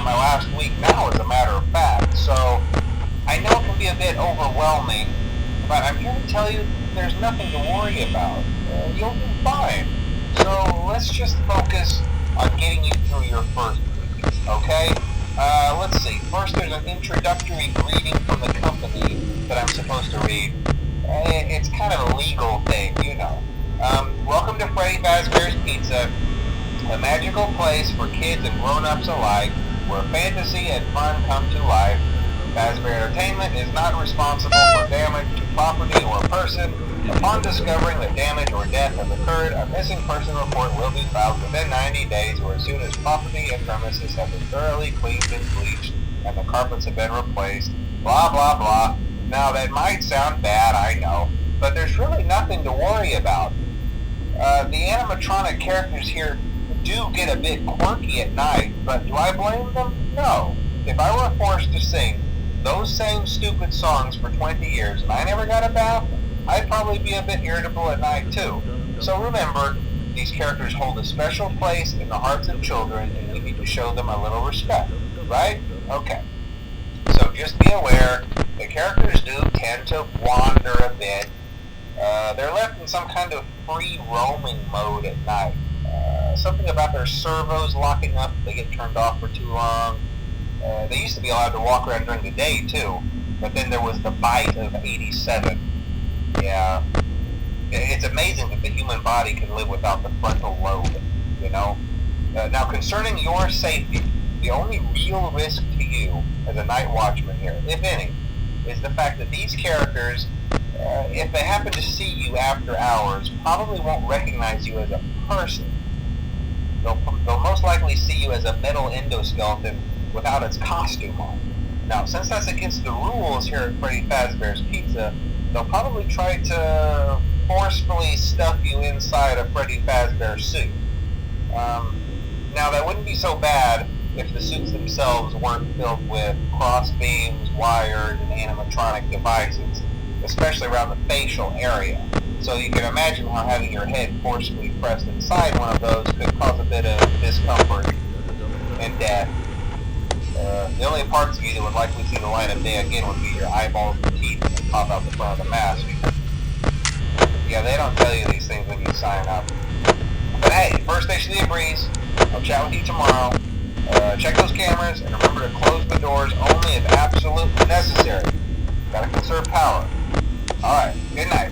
my last week now, as a matter of fact. So I know it can be a bit overwhelming, but I'm here to tell you there's nothing to worry about. You'll do fine. So let's just focus on getting you through your first week, okay? Let's see. First, there's an introductory greeting from the company that I'm supposed to read. It's kind of a legal thing, you know. Welcome to Freddy Fazbear's Pizza, a magical place for kids and grown-ups alike, where fantasy and fun come to life. Fazbear Entertainment is not responsible for damage to property or person. Upon discovering that damage or death has occurred, a missing person report will be filed within 90 days or as soon as property and premises have been thoroughly cleaned and bleached and the carpets have been replaced. Blah, blah, blah. Now, that might sound bad, I know, but there's really nothing to worry about. The animatronic characters here do get a bit quirky at night, but do I blame them? No. If I were forced to sing those same stupid songs for 20 years and I never got a bath, I'd probably be a bit irritable at night too. So remember, these characters hold a special place in the hearts of children and we need to show them a little respect, right? Okay. So just be aware, the characters do tend to wander a bit. They're left in some kind of free roaming mode at night. Something about their servos locking up if they get turned off for too long. They used to be allowed to walk around during the day too, but then there was the bite of 87. Yeah, it's amazing that the human body can live without the frontal lobe, you know? Now, concerning your safety, the only real risk to you as a night watchman here, if any, is the fact that these characters, if they happen to see you after hours, probably won't recognize you as a person. They'll most likely see you as a metal endoskeleton without its costume on. Now, since that's against the rules here at Freddy Fazbear's Pizza, they'll probably try to forcefully stuff you inside a Freddy Fazbear suit. Now, that wouldn't be so bad if the suits themselves weren't filled with cross beams, wires, and animatronic devices, especially around the facial area. So you can imagine how having your head forcefully pressed inside one of those could cause a bit of discomfort and death. The only parts of you that would likely see the light of day again would be your eyeballs and teeth that pop out the front of the mask. Yeah, they don't tell you these things when you sign up. But hey, first station of the breeze. I'll chat with you tomorrow. Check those cameras and remember to close the doors only if absolutely necessary. Gotta conserve power. Alright, good night.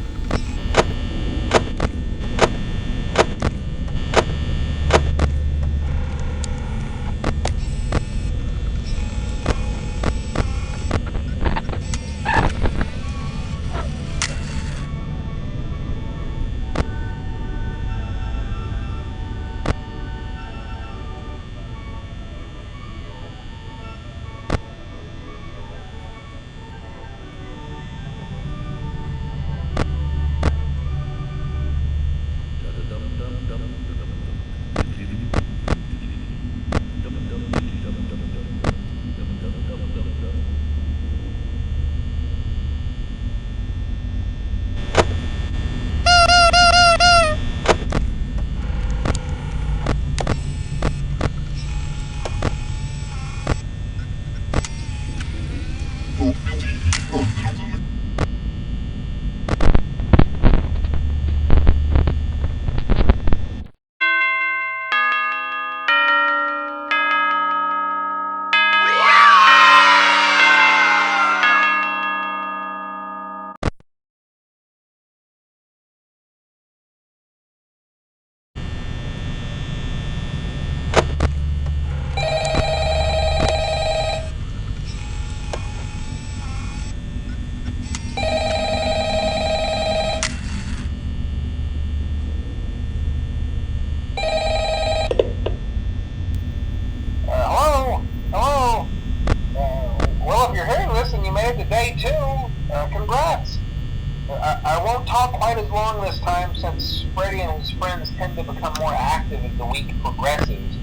Congrats! I won't talk quite as long this time since Freddy and his friends tend to become more active as the week progresses.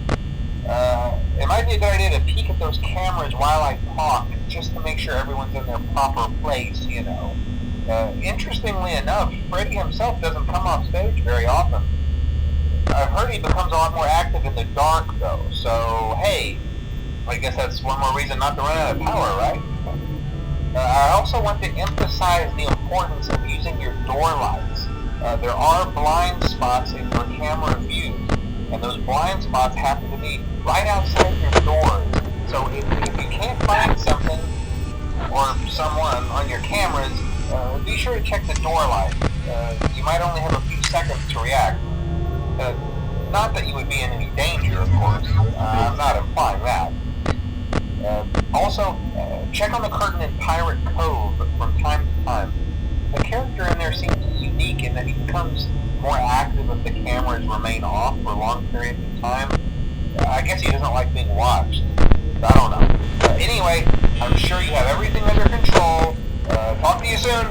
It might be a good idea to peek at those cameras while I talk, just to make sure everyone's in their proper place, you know. Interestingly enough, Freddy himself doesn't come off stage very often. I've heard he becomes a lot more active in the dark, though, so hey, I guess that's one more reason not to run out of power, right? I also want to emphasize the importance of using your door lights. There are blind spots in your camera view, and those blind spots happen to be right outside your doors. So if you can't find something or someone on your cameras, be sure to check the door light. You might only have a few seconds to react. Not that you would be in any danger, of course. I'm not implying that. Also, check on the curtain in Pirate Cove from time to time. The character in there seems unique in that he becomes more active if the cameras remain off for long periods of time. I guess he doesn't like being watched. I don't know. Anyway, I'm sure you have everything under control. Talk to you soon.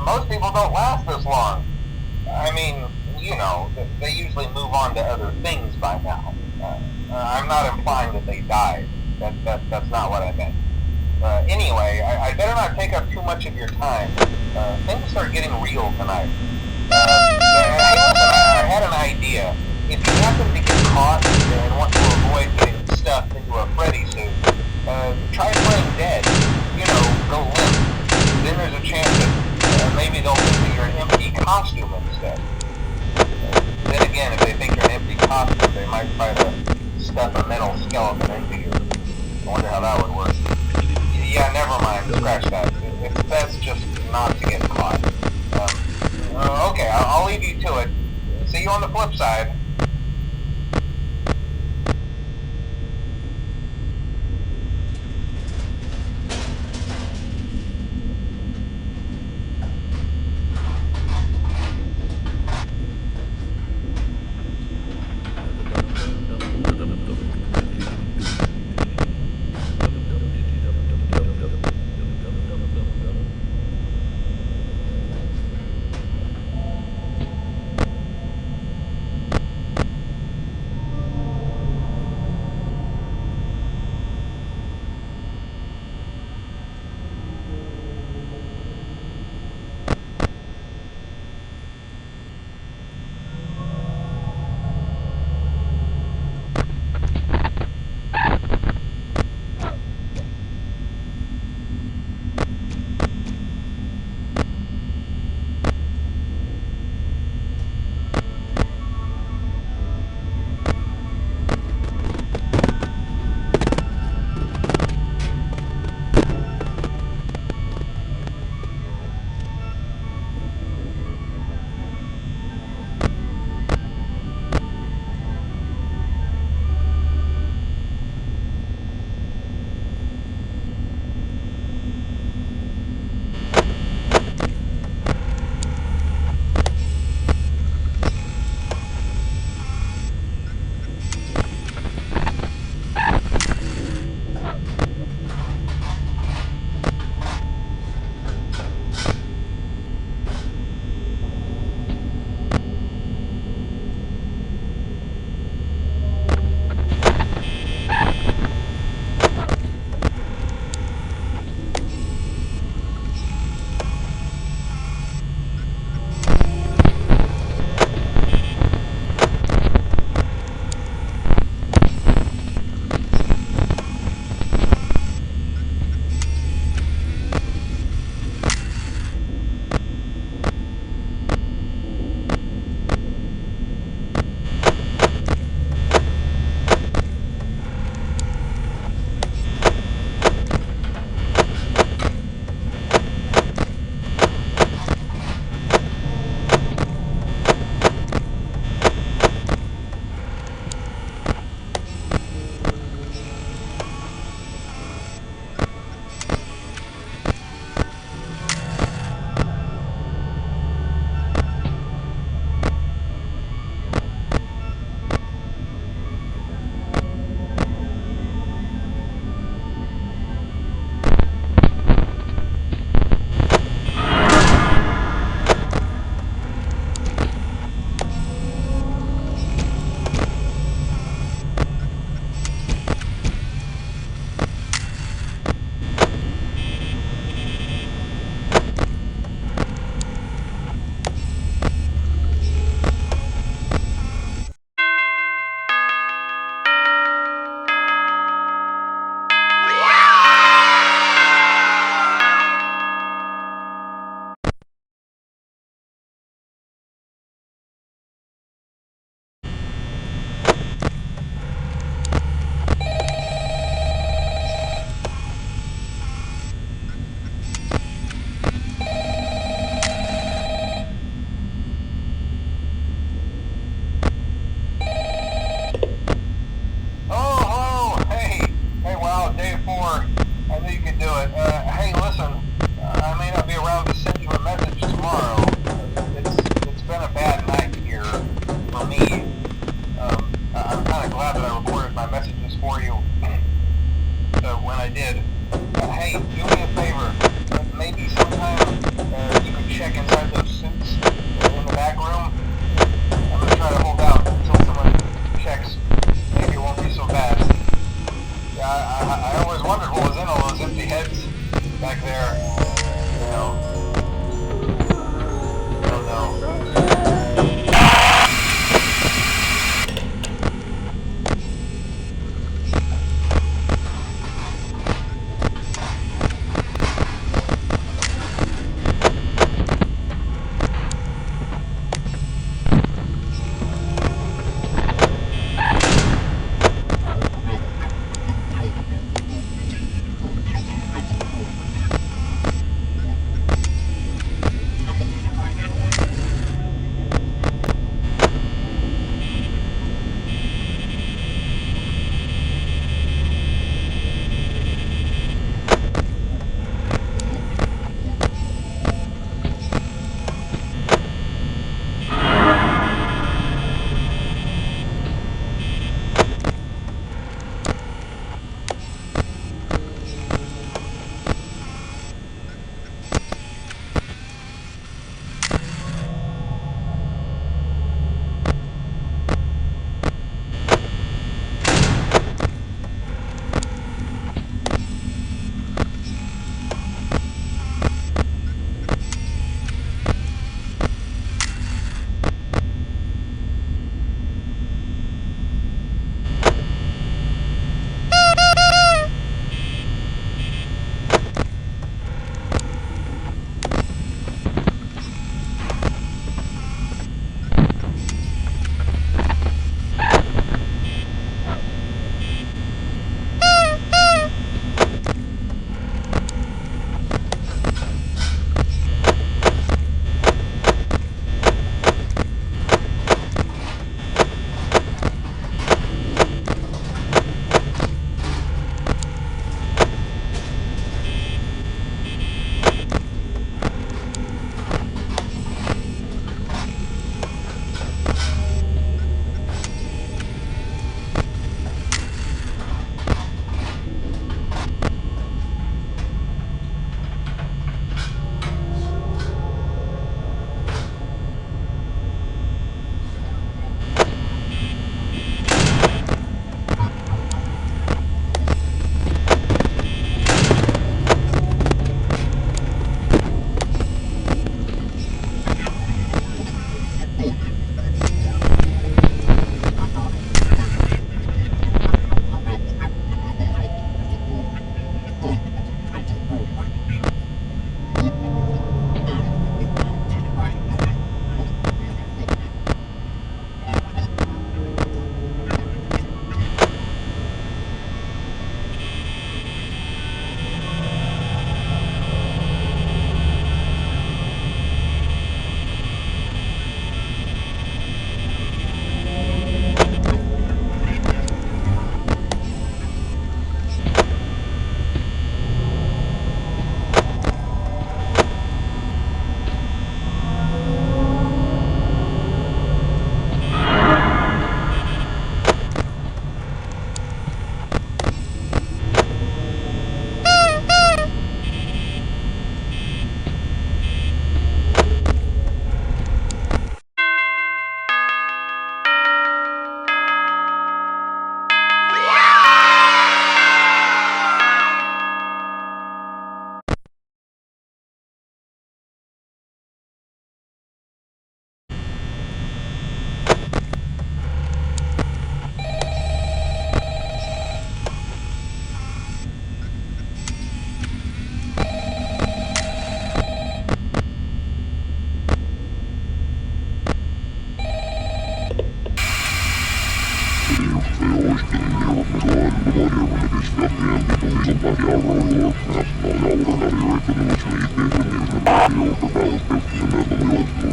Most people don't last this long. I mean, you know, they usually move on to other things by now. I'm not implying that they died. That's not what I meant. Anyway, I better not take up too much of your time. Things start getting real tonight. Hey, listen, I had an idea. If you happen to get caught and want to avoid getting stuffed into a Freddy suit, try playing dead. You know, go limp. Then there's a chance that maybe they'll think that you're an empty costume instead. Then again, if they think you're an empty costume, they might try to stuff a metal skeleton into you. I wonder how that would work. Yeah, never mind. Scratch that. That's just not to get caught. Okay, I'll leave you to it. See you on the flip side.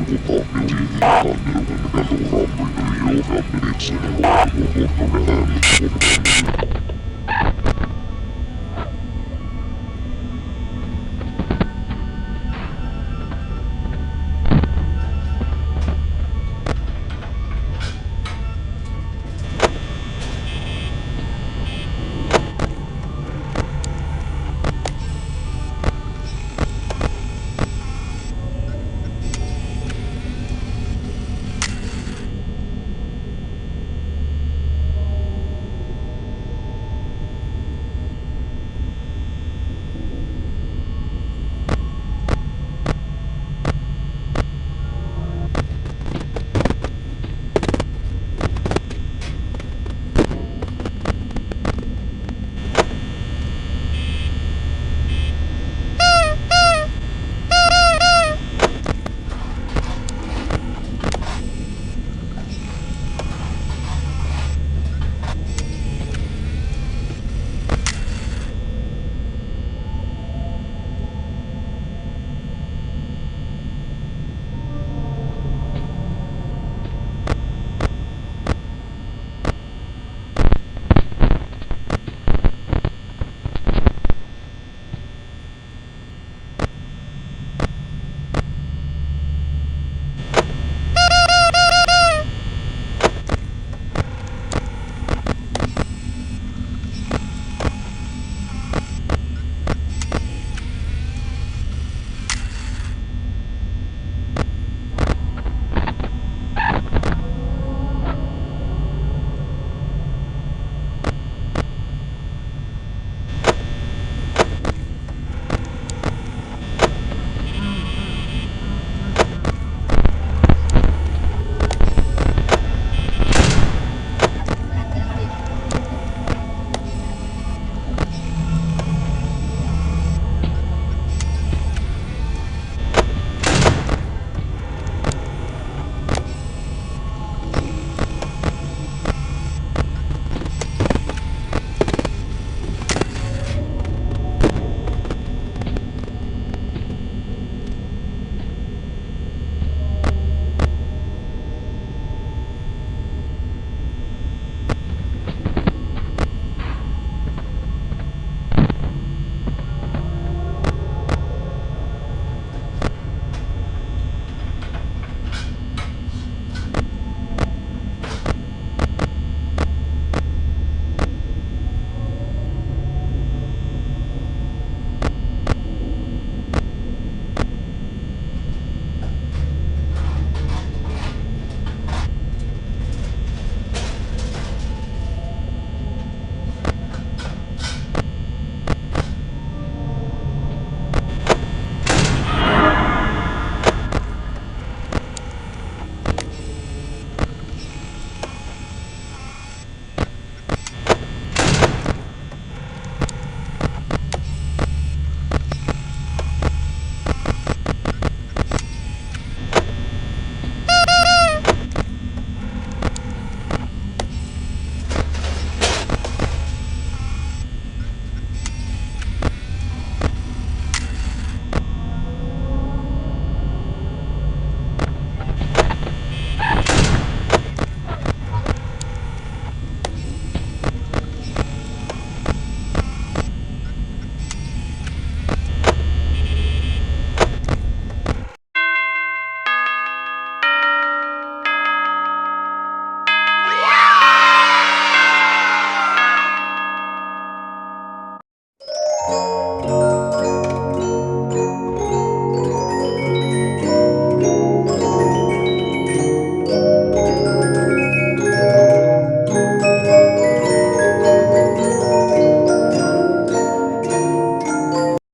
Io